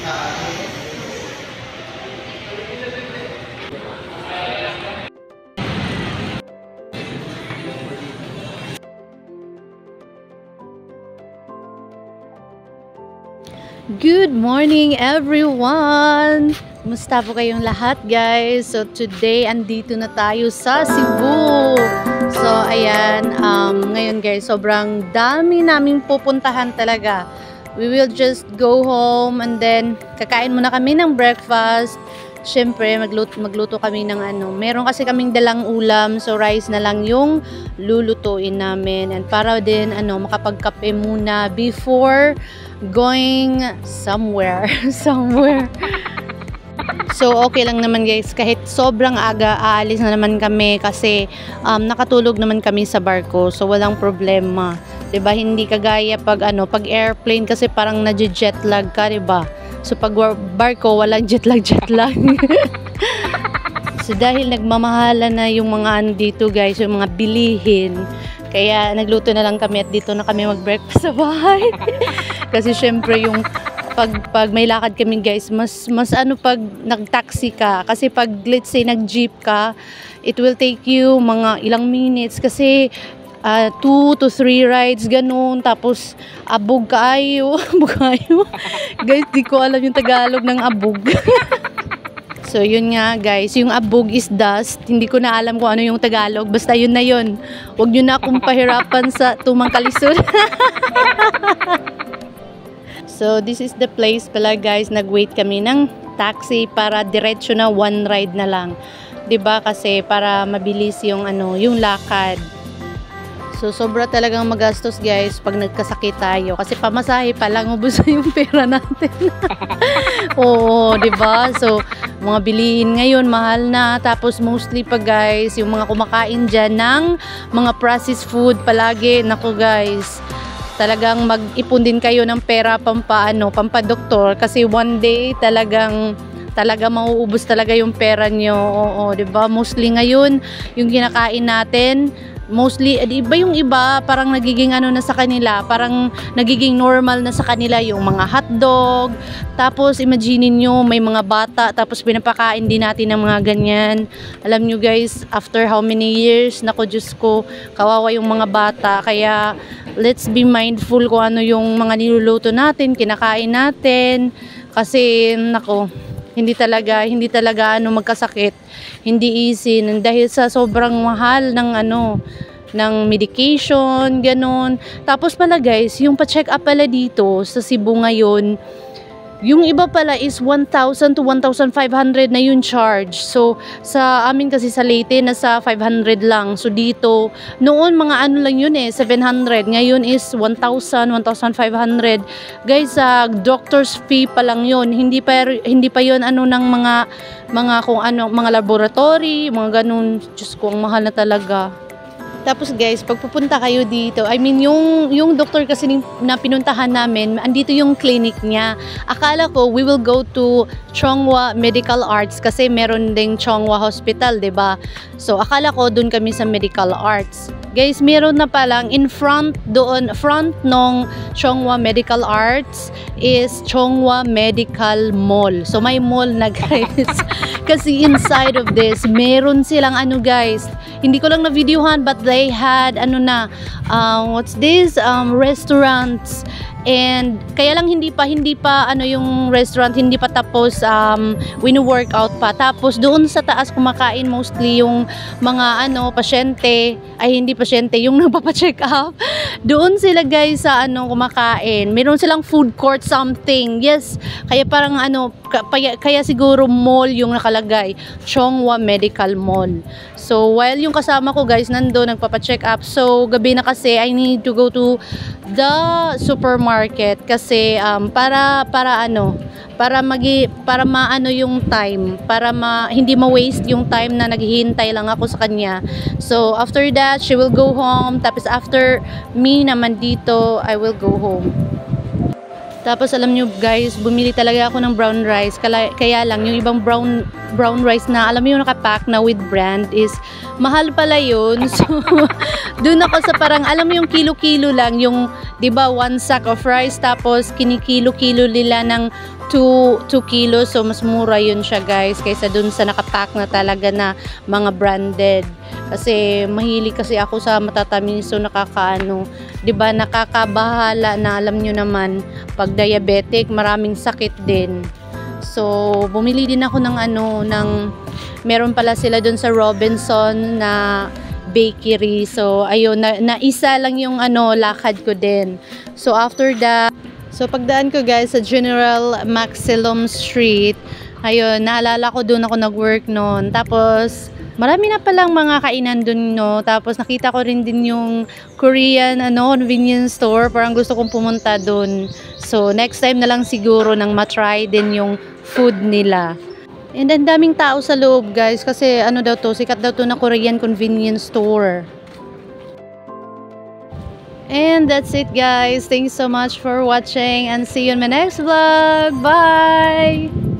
Good morning everyone! Kumusta po kayong lahat guys? So today andito na tayo sa Cebu. So ayan, ngayon guys sobrang dami naming pupuntahan talaga. We will just go home and then kakain muna kami ng breakfast. Siyempre magluto kami ng meron kasi kaming dalang ulam, so rice na lang yung lulutuin namin. And para din makapagkape muna before going somewhere. So okay lang naman guys, kahit sobrang aga aalis na naman kami kasi nakatulog naman kami sa barko, so walang problema. 'Di ba? Hindi kagaya pag airplane kasi parang na-jet lag ka, 'di ba? So pag barko walang jet lag. So dahil nagmamahala na yung mga dito guys, yung mga bilihin, kaya nagluto na lang kami at dito na kami mag-breakfast sa bahay. Kasi syempre yung pag may lakad kami guys, mas pag nag-taxi ka, kasi pag let's say nag-jeep ka, it will take you mga ilang minutes kasi 2 to 3 rides ganun, tapos abog kaayo. Guys, di ko alam yung Tagalog ng abog. So yun nga guys, yung abog is dust. Hindi ko na alam kung ano yung Tagalog, basta yun na yun. Huwag nyo na akong pahirapan sa tumangkalisod. So this is the place pala guys, nag-wait kami ng taxi para diretso na one ride na lang. 'Di ba? Kasi para mabilis yung yung lakad. So sobra talagang magastos guys pag nagkasakit tayo kasi pamasahe pa lang ubos na yung pera natin. Oo, 'di ba? So mga bilihin ngayon mahal na, tapos mostly pa guys yung mga kumakain diyan ng mga processed food palagi, nako guys. Talagang mag-ipon din kayo ng pera pampadoktor kasi one day talaga mauubos talaga yung pera nyo. Oo, 'di ba? Mostly ngayon yung kinakain natin, mostly iba yung iba, parang nagiging na sa kanila, parang nagiging normal na sa kanila yung mga hotdog. Tapos imagine niyo may mga bata tapos pinapakain din natin ng mga ganyan. Alam nyo guys, after how many years, nako Diyos ko, kawawa yung mga bata. Kaya let's be mindful kung ano yung mga niluluto natin, kinakain natin, kasi nako, hindi talaga magkasakit, hindi easy dahil sa sobrang mahal ng medication, ganun. Tapos pala guys, yung pa-check up pala dito sa Cebu ngayon, yung iba pala is 1,000 to 1,500 na yung charge. So sa amin kasi sa Leyte nasa 500 lang. So dito noon mga lang yun 700. Ngayon is 1,000, 1,500. Guys, doctor's fee pa lang yun. Hindi pa yun ng mga kung mga laboratory, mga ganun. Diyos ko, ang mahal na talaga. Tapos guys, pag pupunta kayo dito, I mean yung doktor kasi na pinuntahan namin, andito yung clinic niya. Akala ko we will go to Chonghua Medical Arts kasi meron ding Chonghua Hospital, 'di ba? So akala ko doon kami sa Medical Arts. Guys, meron na palang in front nung Chonghua Medical Arts is Chonghua Medical Mall. So may mall na guys. Kasi inside of this, meron silang guys, hindi ko lang na videohan but they had what's this, restaurants. And kaya lang hindi pa yung restaurant hindi pa tapos, wino-workout pa. Tapos doon sa taas kumakain mostly yung mga pasyente, hindi pasyente, yung nagpapa-check up. Doon sila guys sa kumakain. Meron silang food court something. Yes, kaya parang kaya siguro mall yung nakalagay, Chonghua Medical Mall. So while yung kasama ko guys nandoon nagpapa-check up, so gabi na kasi, I need to go to the supermarket kasi para maano yung time, para hindi ma-waste yung time na naghihintay lang ako sa kanya. So after that she will go home, tapos after me naman dito I will go home. Tapos alam nyo guys, bumili talaga ako ng brown rice. Kaya lang yung ibang brown rice na alam mo yung nakapack na with brand is mahal pala yun. So doon ako sa parang alam mo yung kilo-kilo lang, yung 'di ba one sack of rice, tapos kinikilo-kilo nila ng 2 kilos. So, mas mura yun siya guys kaysa dun sa nakapack na talaga na mga branded. Kasi mahilig kasi ako sa matatamis, so nakakaano, 'di ba, nakakabahala na, alam nyo naman, pag diabetic, maraming sakit din. So, bumili din ako ng meron pala sila dun sa Robinson na bakery. So, ayun, na isa lang yung lakad ko din. So, after that, so pagdaan ko guys sa General Maximum Street, ayun, naalala ko dun ako nag-work noon. Tapos, marami na palang mga kainan dun, no. Tapos, nakita ko rin din yung Korean, convenience store. Parang gusto kong pumunta dun. So, next time na lang siguro nang matry din yung food nila. And ang daming tao sa loob guys kasi sikat daw to na Korean convenience store. And that's it guys. Thanks so much for watching and see you in my next vlog. Bye!